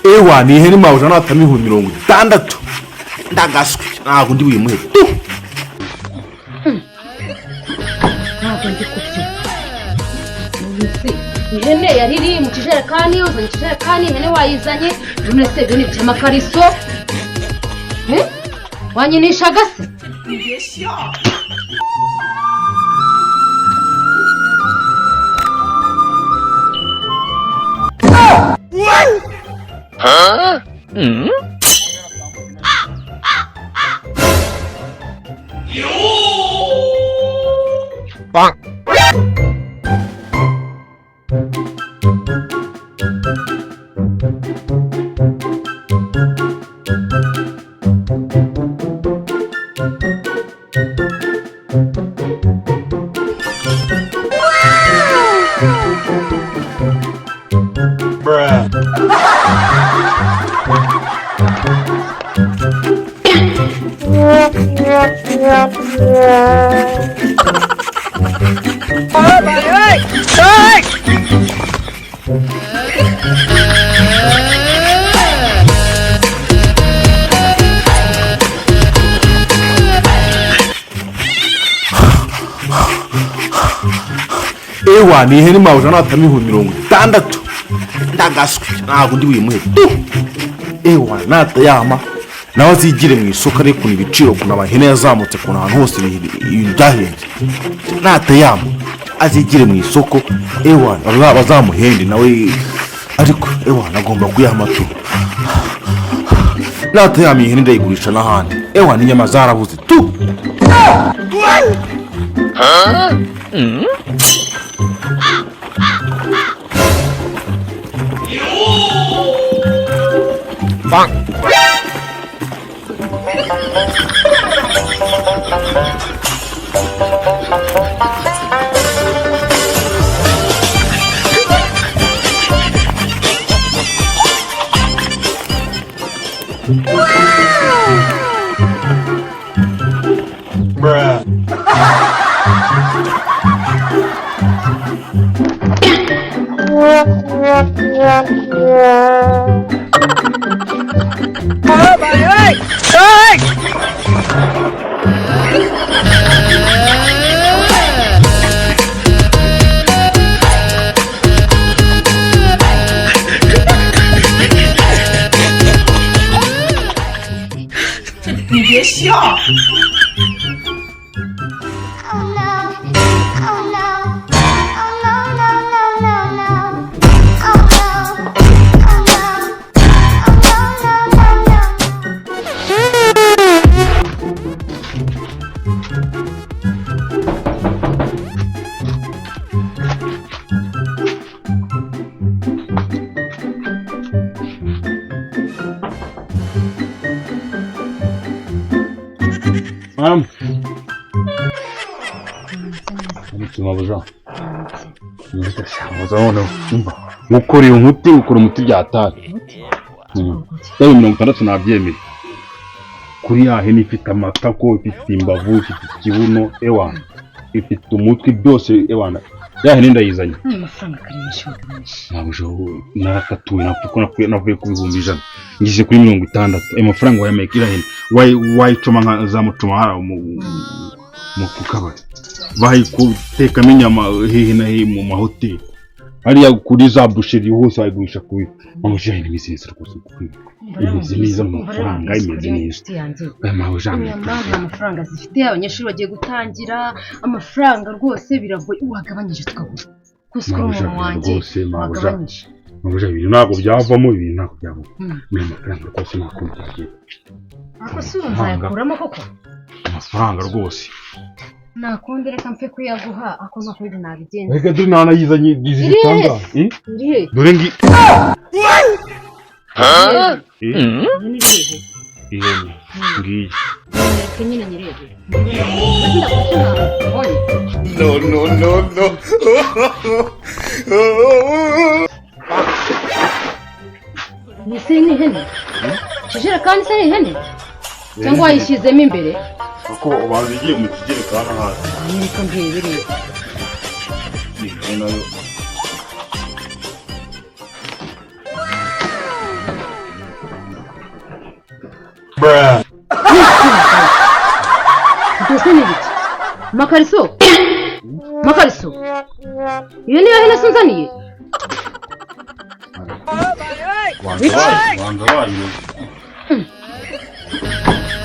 Ewa ni heni mawuja natami 60 ndagaswe ntago ndi buyimuhe tu ntabwo ndi kubyo ihene yariri mu kijerekani uzanye ikijerekani ihene wayizanye none se byo ni by'amakariso wanyinishaga se Bang. Bruh. Ewa ni heni mawuja natami 60 ndagaswe ntago ndi buyimuhe tu ewa natayama nawe azigire mu isoko ariko ibiciro kuna abahene yazamutse kuna ahantu hose byahenze natayama azigire mu isoko ewa bazamuhende nawe ariko ewa nagomba kuyama tu natayama ihene ndayigurisha n'ahandi ewa n'inyama zarabuze tu Bang. Bruh.你别笑。Mabuja muzabona gukora iyo nkuti ukora umuti byatari 60 nabyemeye kuri yahe ifite amatako ifite imbavu ifite ikibuno ewa ifite umutwe byose ewana yahe ndayizanye amafaranga karimisha Mabuja narakatuwe navuye ku 100 ngije kuri 60 ayo mafaranga wayamekira hene wayicoma nka zamucoma hara mu kukabari bayi kuteka n'inyama hehe na hehe mu mahoteli hariya kuri za busheri hose bayigurisha ku Mabuja ni business rwose imeze neza mu mafaranga imeze neza Mabuja amafaranga zifite abanyeshuri bagiye gutangira amafaranga rwose biragoye wagabanyije tukagura kusukura umuntu wanjye wagabanyije Mabuja ibintu ntabwo byavamo ibintu ntabwo byavamo ni amafaranga rwose nakumva ako si uzayakuramo koko amafaranga rwose nakundi reka mfe kuyaguha ako nakundi nabigenza reka dore nanayizanye dizitanga dore ngi ihene ngiye Reka nyine nyirebe. No. Nise ni ihene? Ijerekani se ni ihene? Cyangwa wayishyizemo imbere? kuko ubanza igiye mu kijerekani hasi Niko mbere. ihene nayo bruh Mbese ni iki? Makariso? Makariso? Iyo niyo hene sunzaniye? wanza wayo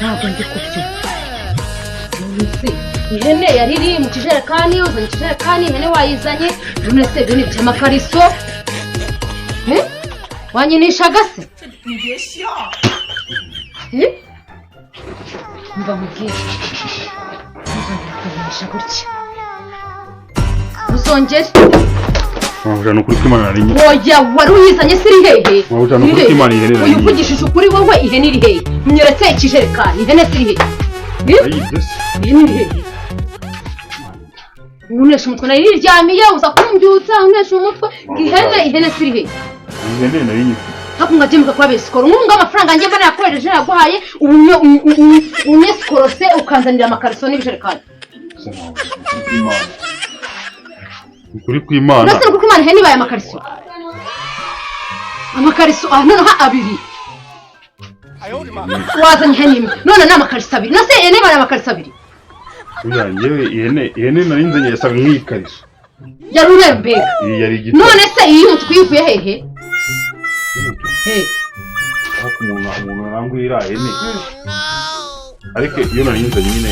Ntabwo ndi kubyumva. Nise ihene yari iri mu kijerekani, uzanye ikijerekani, ihene wayizanye, none se ibyo ni iby'amakariso? Wanyinishaga se? 你别笑。Mva mubwire. Uzongera gutya. Uzongere. wabujana ukuri kw'Imana nari nyine Oya wari uyizanye siri hehe? wabujana ukuri kw'Imana ihene nari nyine Uyuvugishije ukuri wowe ihene iri hehe? Munyeretse ikijerekani, ihene siri hehe? ayibye se Ihene iri hehe? Unesha umutwe nari riryamiye uza kumbyutsa unesha umutwe ihene siri hehe? ihene nari nyine Hapo ngajemuka kwa besikoro nkunga amafaranga nge mbana yakoresheje naguhaye unyesikoro ukanzanira amakariso n'ibijerekani. ukuri kw'Imana Nase kuko Imana ihene baye amakariso. Amakariso noneho abiri. Wazanye ihene imwe none n'amakariso abiri. Nase ihene baye amakariso abiri. uya ngewe ihene nari nzanye yasaga nk'ikariso Yari urembega. yari igiti None se iyi umutwe yuvuye hehe? ariko umuntu arangurira ihene ariko iyo nari nzanye nyine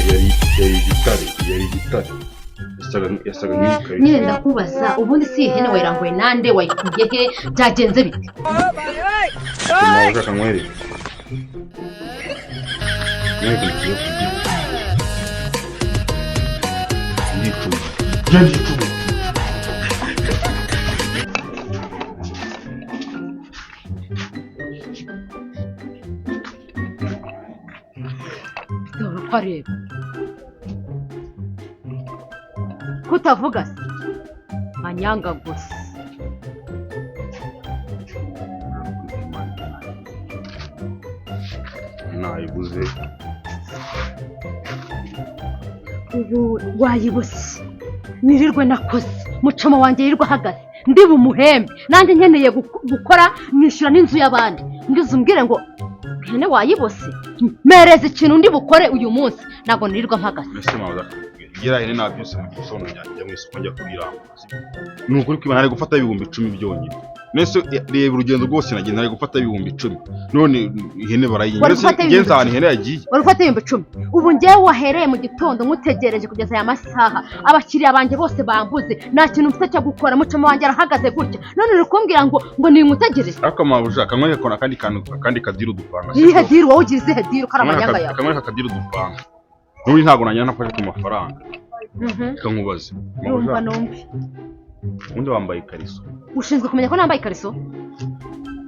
yari igitare yasaga nk'ikariso. Nyine ndakubaza ubundi si ihene wayiranguye nande wayikuye he byagenze bite? Nawe ushaka nkwereke ngiye kugira Gel Reba. Kutavuga se anyanga gusa. nayibuze Ubu wayibuse nirirwe nakoze mucoma wanjye yirirwa hagaze ndi bumuhembe nanjye nkeneye gukora nishyura n'inzu y'abandi ngize umbwire ngo hene wayibose mereze ikintu ndi bukore uyu munsi ntabwo nirirwa mpagaze. mbese maza gira hene na byose mu gisono njya mu isoko njya kuriramba nukuri kw'Imana ari gufata ibihumbi 10 byonyine nese reba urugendo rwose nagenda ari gufata ibihumbi 10 none ihene barayinjira genza ahantu ihene yagiye wari ufata ibihumbi 10 ubu ngewe wahereye mu gitondo nkutegereje kugeza aya masaha abakiriya banjye bose bambuze nta kintu mfite cyo gukora mucoma wanjye arahagaze gutya none uri kumbwira ngo nimutegereze ariko mabuja kamwe kona kandi kadiru dupanga ihe diru wowe ugize ihe diru karamanyanga yawe kamwe kadiru dupanga n'uri ntago nanyana nafashe ku mafaranga kankubaze numva numve undi wambaye ikariso ushinzwe kumenya ko nambaye ikariso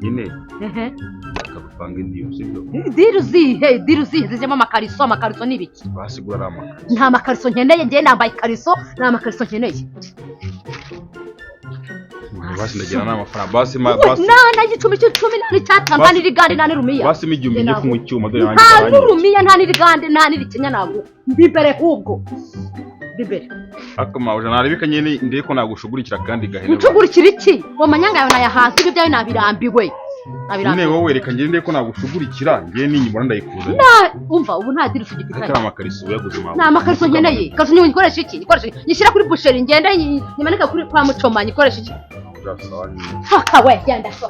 nyine akabupanga indiyo sibyo diru zihe zizemo amakariso n'ibiki basigura ari amakariso nta makariso nkeneye ngewe nambaye ikariso nta makariso nkeneye basi ndagira n'amafaranga basi nta gicumi cy'icumi nta n'icyatanu nta n'irigande nta n'irumiya basi igihumbi njye kunywa icyuma dore nanjye nta n'urumiya nta n'irigande nta n'irikenya ntabwo mbibere hubwo bibere akamawuja naribika nyene ndeko nagushugurikira kandi gahene nshugurikira iki wo manyanga yawe nayahanze ibyo byawe nabirambiwe none wowe wereka njye ndeko nagushugurikira njye ninyibona ndayikuza umva ubu nta diru tugifitanye akara amakariso yaguze mawe nta makariso nkeneye kariso nyine ngikoresha iki nyishyira kuri busheri ngenda nyimanika kuri kwa mucoma nyikoresha iki we genda so